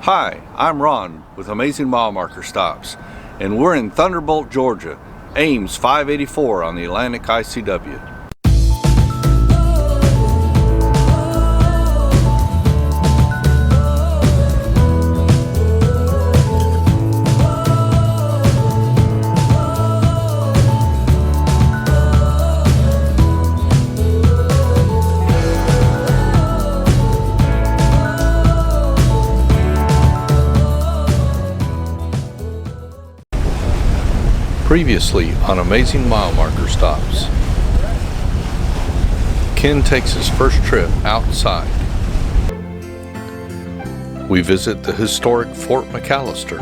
Hi, I'm Ron with Amazing Mile Marker Stops, and we're in Thunderbolt, Georgia, Ames 584 on the Atlantic ICW. Previously on Amazing Mile Marker Stops, Ken takes his first trip outside. We visit the historic Fort McAllister.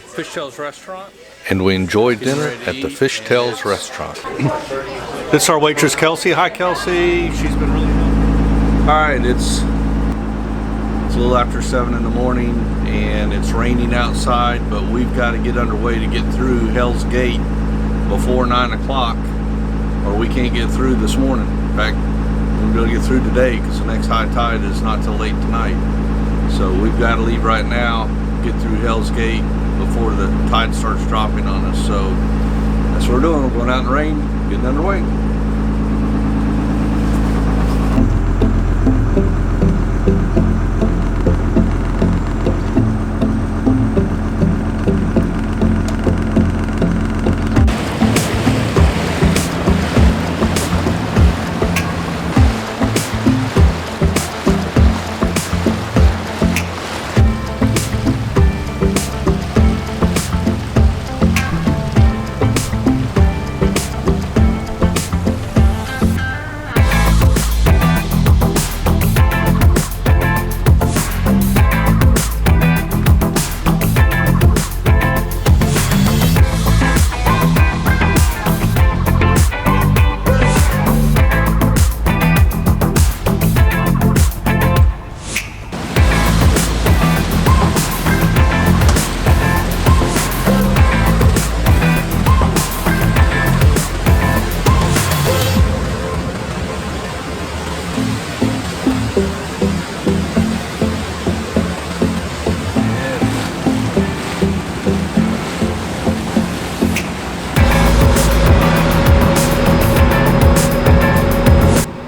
Fishtails Restaurant. And we enjoy dinner at the Fishtails Restaurant. This is our waitress Kelsey. Hi Kelsey. She's been really helpful. Alright, it's a little after 7 in the morning and it's raining outside, but we've got to get underway to get through Hell's Gate before 9 o'clock or we can't get through this morning. In fact, we're going to get through today because the next high tide is not till late tonight. So we've got to leave right now, get through Hell's Gate before the tide starts dropping on us. So that's what we're doing. We're going out in the rain, getting underway.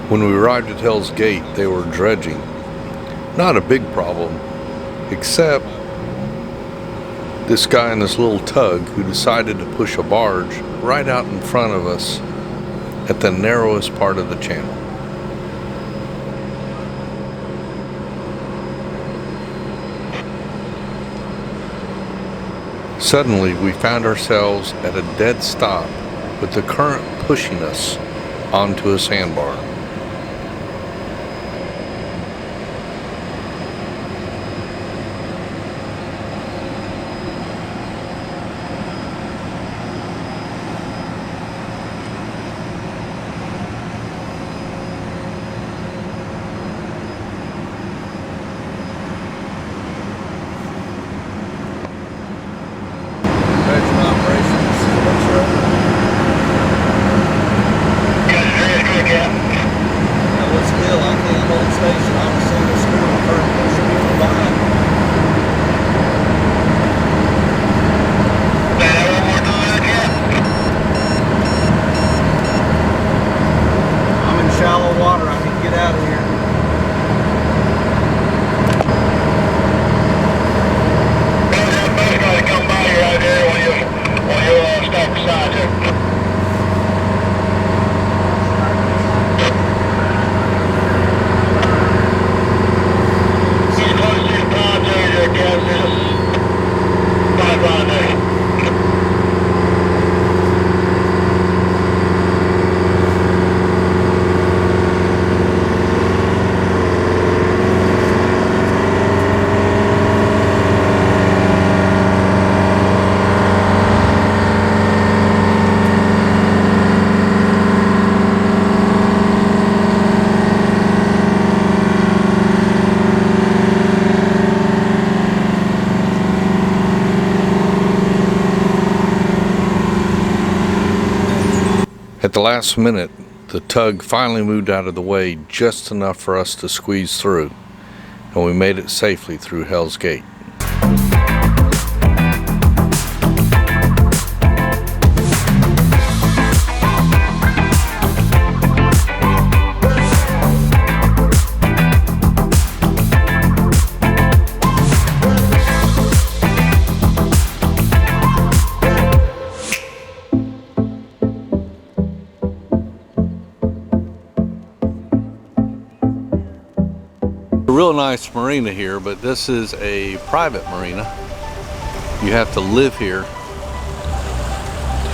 When we arrived at Hell's Gate, they were dredging. Not a big problem, except this guy in this little tug who decided to push a barge right out in front of us at the narrowest part of the channel. Suddenly, we found ourselves at a dead stop with the current pushing us onto a sandbar. At the last minute, the the tug finally moved out of the way just enough for us to squeeze through, and we made it safely through Hell's Gate. Real nice marina here, but this is a private marina. You have to live here to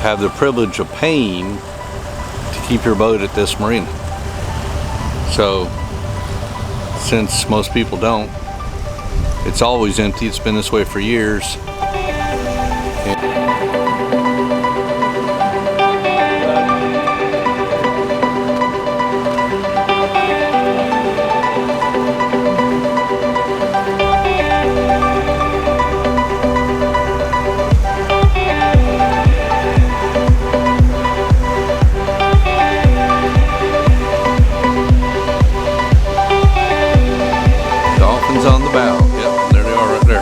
have the privilege of paying to keep your boat at this marina. So since most people don't, it's always empty. It's been this way for years. On the bow. Yep, there they are right there.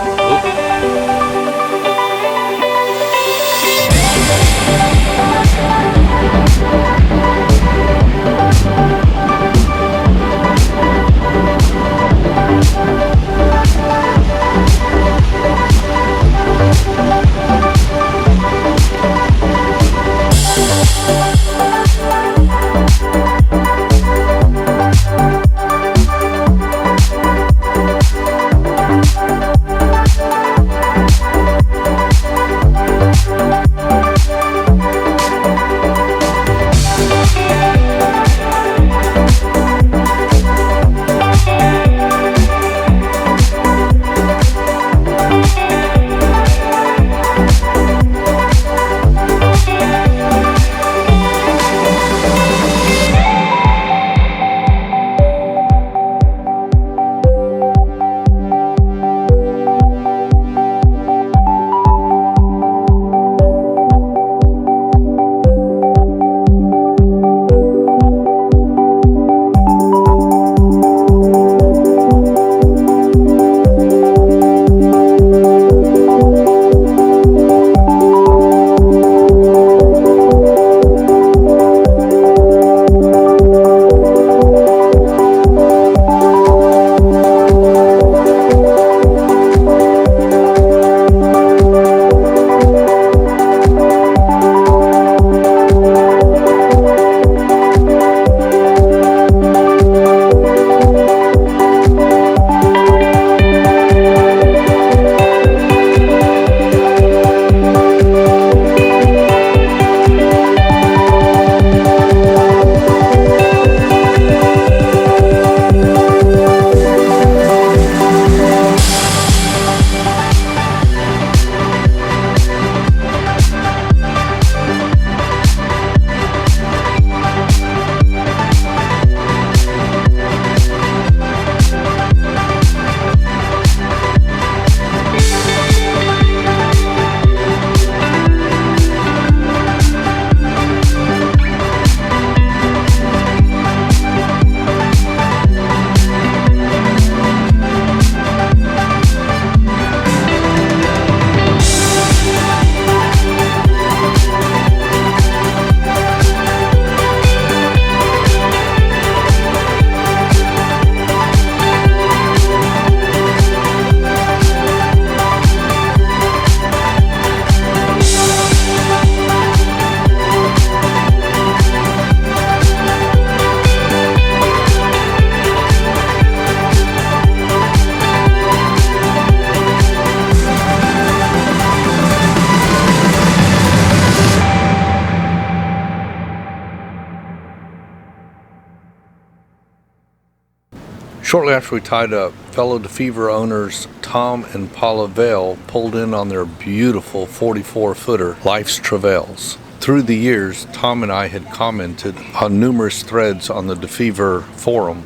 Shortly after we tied up, fellow DeFever owners Tom and Paula Vale pulled in on their beautiful 44-footer Life's Travails. Through the years, Tom and I had commented on numerous threads on the DeFever forum,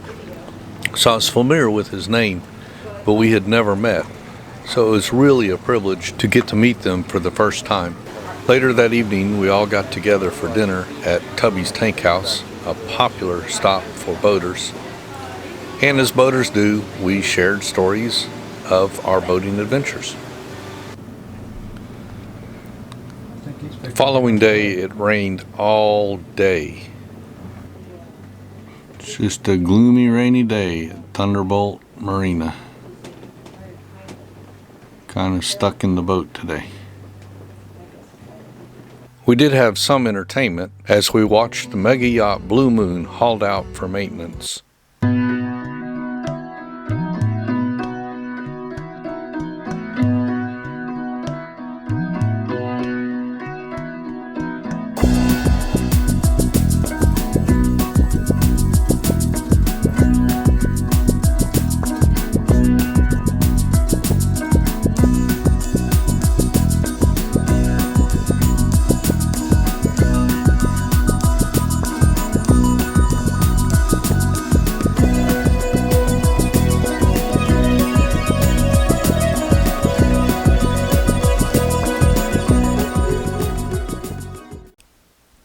so I was familiar with his name, but we had never met. So it was really a privilege to get to meet them for the first time. Later that evening, we all got together for dinner at Tubby's Tank House. a popular stop for boaters. And as boaters do, we shared stories of our boating adventures. The following day, it rained all day. It's just a gloomy, rainy day at Thunderbolt Marina. Kind of stuck in the boat today. We did have some entertainment as we watched the mega yacht Blue Moon hauled out for maintenance.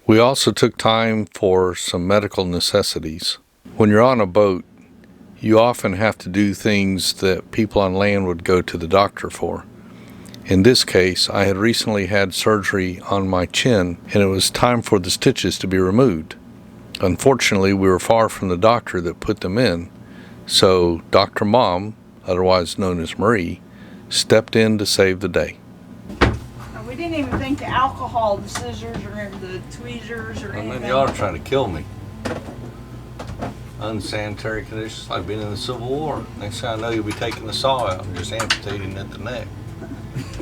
We also took time for some medical necessities. When you're on a boat, you often have to do things that people on land would go to the doctor for. In this case, I had recently had surgery on my chin, and it was time for the stitches to be removed. Unfortunately, we were far from the doctor that put them in, so Dr. Mom, otherwise known as Marie, stepped in to save the day. We didn't even think the alcohol, the scissors, or the tweezers, or anything. And then y'all are trying to kill me. Unsanitary conditions, like being in the Civil War. Next thing I know, you'll be taking the saw out and just amputating at the neck.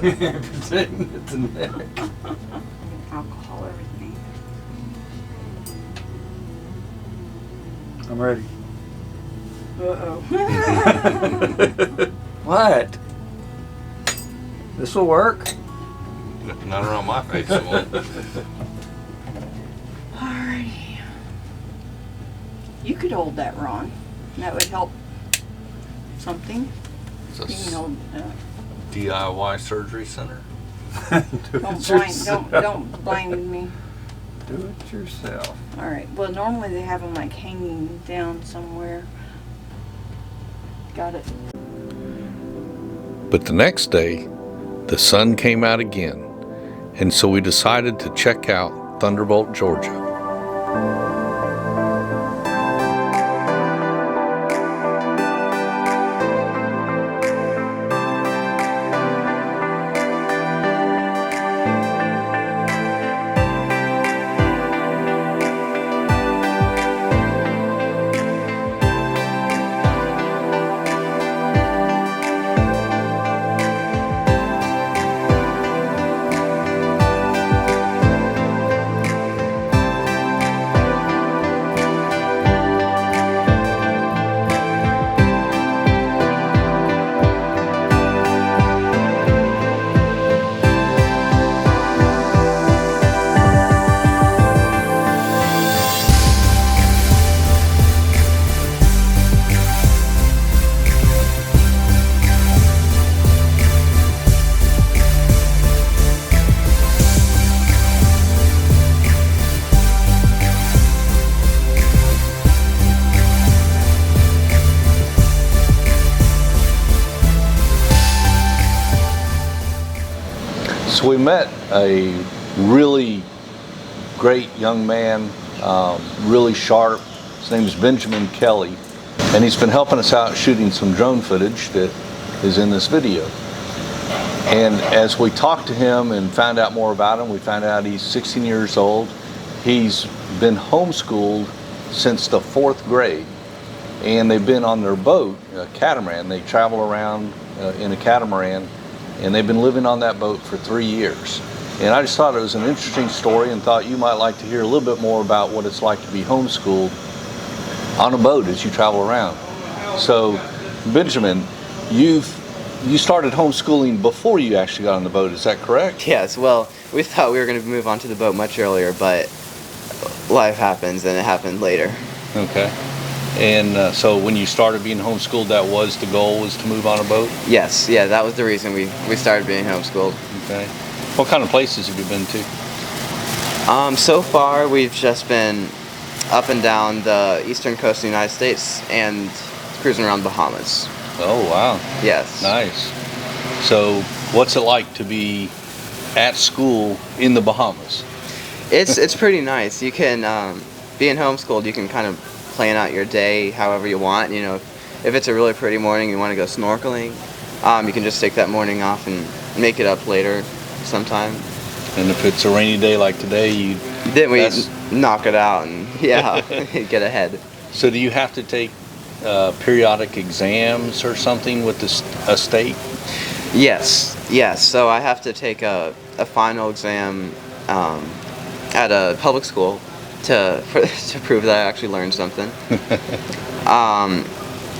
Amputating at the neck. Alcohol, everything. I'm ready. Uh-oh. What? This will work? Not around my face, it won't. Alrighty. You could hold that, Ron. That would help something. It's You can a hold DIY surgery center. don't blind me. Do it yourself. Alright, well normally they have them like hanging down somewhere. Got it. But the next day, the sun came out again, and so we decided to check out Thunderbolt, Georgia. So we met a really great young man, really sharp. His name is Benjamin Kelly, and he's been helping us out shooting some drone footage that is in this video. And as we talked to him and found out more about him, we found out he's 16 years old. He's been homeschooled since the 4th grade, and they've been on their boat, a catamaran. They travel around in a catamaran, and they've been living on that boat for 3 years. And I just thought it was an interesting story and thought you might like to hear a little bit more about what it's like to be homeschooled on a boat as you travel around. So, Benjamin, you started homeschooling before you actually got on the boat, is that correct? Yes, well, we thought we were going to move on to the boat much earlier, but life happens and it happened later. Okay. And so when you started being homeschooled, that was the goal, was to move on a boat? Yes, yeah, that was the reason we started being homeschooled. Okay. What kind of places have you been to? So far we've just been up and down the eastern coast of the United States and cruising around the Bahamas. Oh, wow. Yes. Nice. So, what's it like to be at school in the Bahamas? It's pretty nice. You can, being homeschooled, you can kind of plan out your day however you want. You know, if it's a really pretty morning, you want to go snorkeling, you can just take that morning off and make it up later sometime. And if it's a rainy day like today, Then we knock it out and get ahead. So do you have to take periodic exams or something with a state? Yes. So I have to take a final exam at a public school to prove that I actually learned something.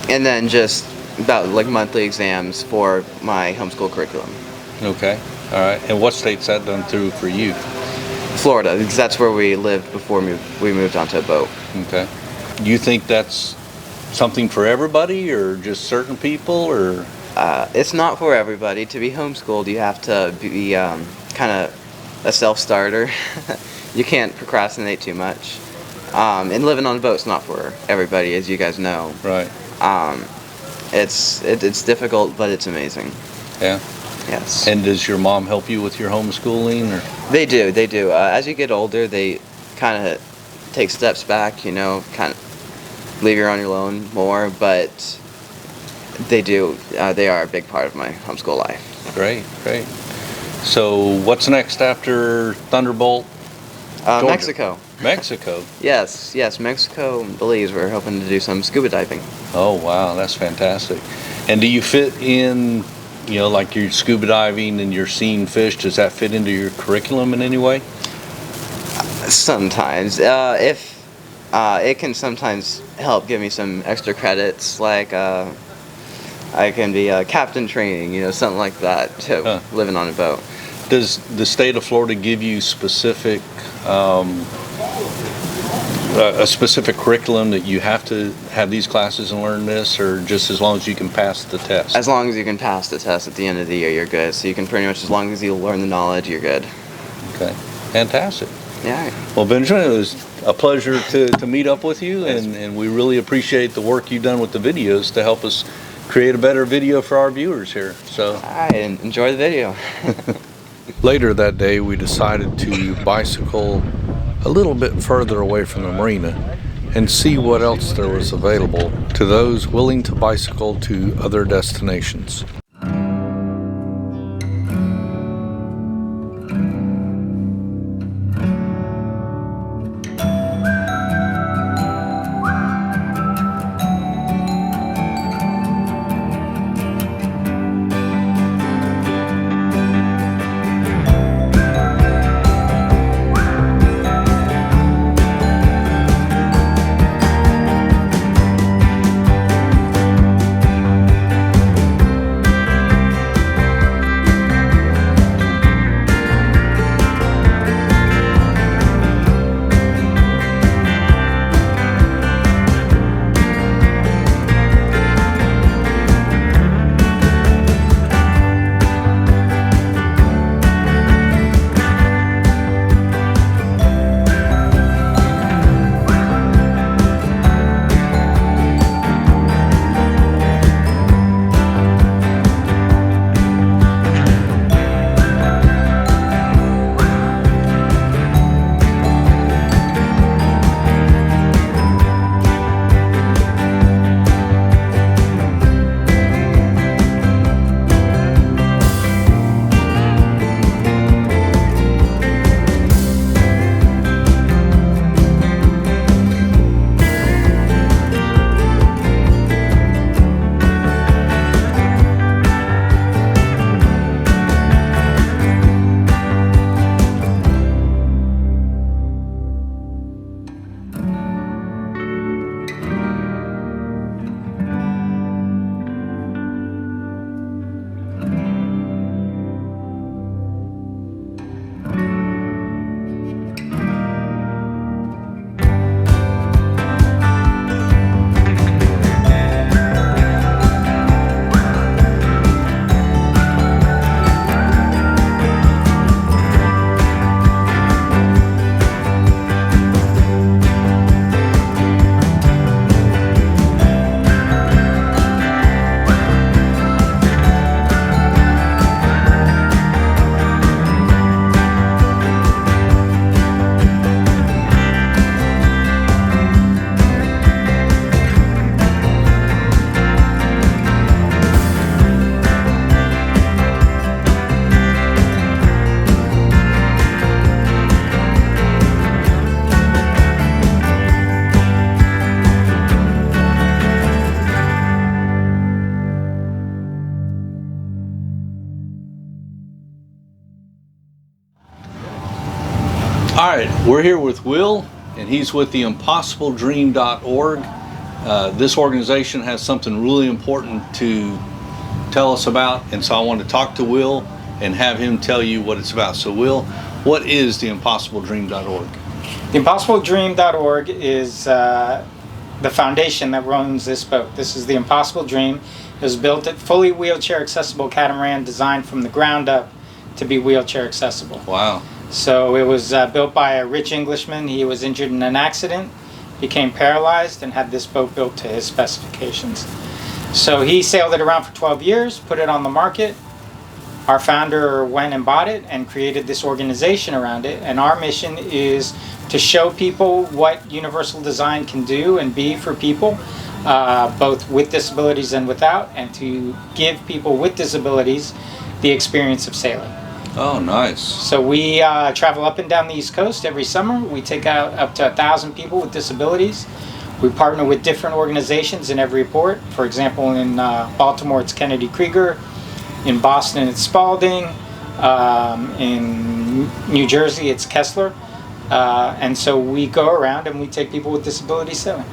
And then just about like monthly exams for my homeschool curriculum. Okay. All right. And what state's that done through for you? Florida, because that's where we lived before we moved onto a boat. Okay. Do you think that's something for everybody or just certain people, or? It's not for everybody. To be homeschooled, you have to be kind of a self-starter. You can't procrastinate too much. And living on a boat's not for everybody, as you guys know. Right. It's difficult, but it's amazing. Yeah. Yes. And does your mom help you with your homeschooling, or? They do. As you get older, they kind of take steps back, you know, kind of leave you on your own more, but they do. They are a big part of my homeschool life. Great. So what's next after Thunderbolt? Georgia? Mexico. Mexico? Yes, Mexico and Belize. We're hoping to do some scuba diving. Oh, wow, that's fantastic. And do you fit in, you know, like your scuba diving and your seeing fish, does that fit into your curriculum in any way? Sometimes. If it can sometimes help give me some extra credits, like I can be captain training, you know, something like that, to living on a boat. Does the state of Florida give you specific, a specific curriculum that you have to have these classes and learn this, or just as long as you can pass the test? As long as you can pass the test at the end of the year, you're good. So you can pretty much, as long as you learn the knowledge, you're good. Okay, fantastic. Yeah. Well, Benjamin, it was a pleasure to meet up with you, and we really appreciate the work you've done with the videos to help us create a better video for our viewers here. So, all right, and enjoy the video. Later that day, we decided to bicycle a little bit further away from the marina and see what else there was available to those willing to bicycle to other destinations. We're here with Will, and he's with the impossibledream.org. This organization has something really important to tell us about, and so I want to talk to Will and have him tell you what it's about. So Will, what is the impossibledream.org? The impossibledream.org is the foundation that runs this boat. This is the Impossible Dream. It was built at fully wheelchair accessible catamaran designed from the ground up to be wheelchair accessible. Wow. So it was built by a rich Englishman. He was injured in an accident, became paralyzed, and had this boat built to his specifications. So he sailed it around for 12 years, put it on the market. Our founder went and bought it and created this organization around it. And our mission is to show people what universal design can do and be for people, both with disabilities and without, and to give people with disabilities the experience of sailing. Oh, nice. So we travel up and down the East Coast every summer. We take out up to 1,000 people with disabilities. We partner with different organizations in every port. For example, in Baltimore, it's Kennedy Krieger. In Boston, it's Spalding. In New Jersey, it's Kessler. And so we go around and we take people with disabilities sailing.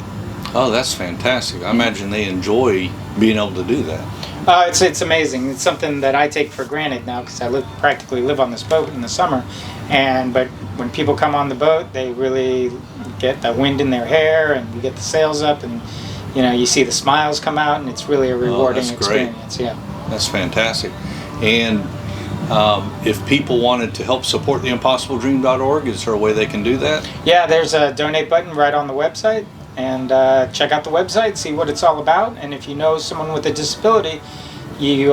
Oh, that's fantastic. I imagine they enjoy being able to do that. It's amazing. It's something that I take for granted now because I practically live on this boat in the summer. But when people come on the boat, they really get the wind in their hair, and you get the sails up, and you see the smiles come out, and it's really a rewarding experience. Yeah, that's fantastic. And if people wanted to help support the impossibledream.org, is there a way they can do that? Yeah, there's a donate button right on the website. And check out the website, see what it's all about. And if you know someone with a disability, you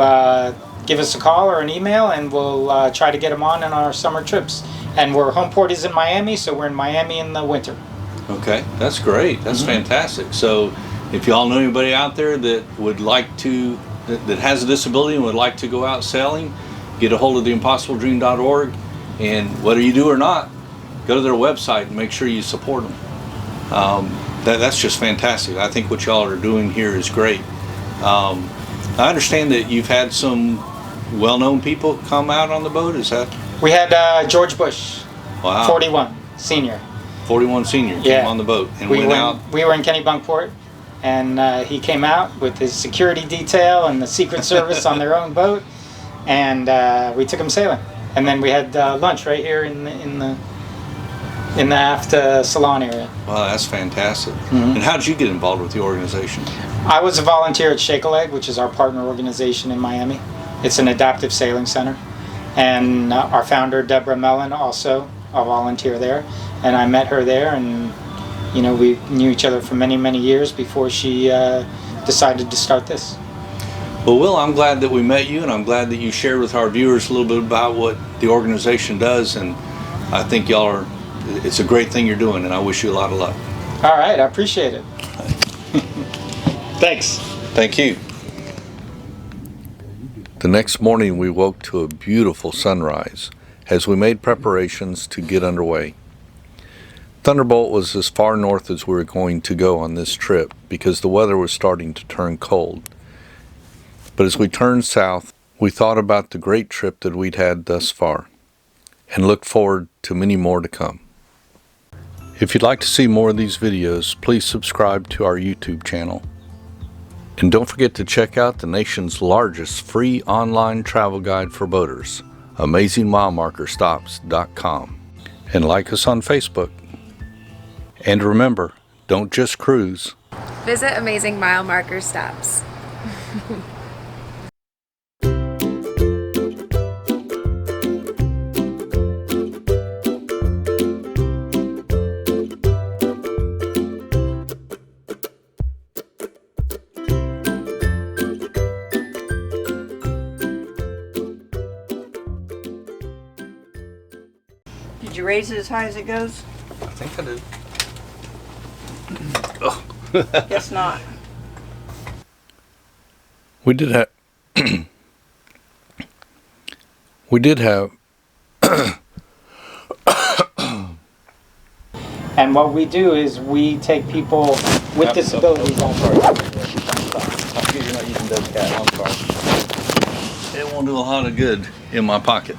give us a call or an email, and we'll try to get them on our summer trips. And home port is in Miami, so we're in Miami in the winter. Okay, that's great. That's fantastic. So if y'all know anybody out there that would like to, that has a disability and would like to go out sailing, get a hold of the impossibledream.org, and whether you do or not, go to their website and make sure you support them. That's just fantastic. I think what y'all are doing here is great. I understand that you've had some well-known people come out on the boat. Is that? We had George Bush, wow. 41 senior. 41 senior came on the boat and went out. We were in Kennebunkport, and he came out with his security detail and the Secret Service on their own boat, and we took him sailing. And then we had lunch right here in the aft salon area. Wow, that's fantastic. And how did you get involved with the organization? I was a volunteer at Shake a Leg, which is our partner organization in Miami. It's an adaptive sailing center. And our founder, Deborah Mellon, also a volunteer there. And I met her there, and we knew each other for many, many years before she decided to start this. Well, Will, I'm glad that we met you, and I'm glad that you shared with our viewers a little bit about what the organization does. And I think it's a great thing you're doing, and I wish you a lot of luck. All right, I appreciate it. Thanks. Thank you. The next morning we woke to a beautiful sunrise as we made preparations to get underway. Thunderbolt was as far north as we were going to go on this trip because the weather was starting to turn cold. But as we turned south, we thought about the great trip that we'd had thus far and looked forward to many more to come. If you'd like to see more of these videos, please subscribe to our YouTube channel. And don't forget to check out the nation's largest free online travel guide for boaters, AmazingMileMarkerStops.com. And like us on Facebook. And remember, don't just cruise. Visit Amazing Mile Marker Stops. Did you raise it as high as it goes? I think I did. Guess not. We did have And what we do is we take people with disabilities on board. You're not using those cats. I'm sorry. It won't do a lot of good in my pocket.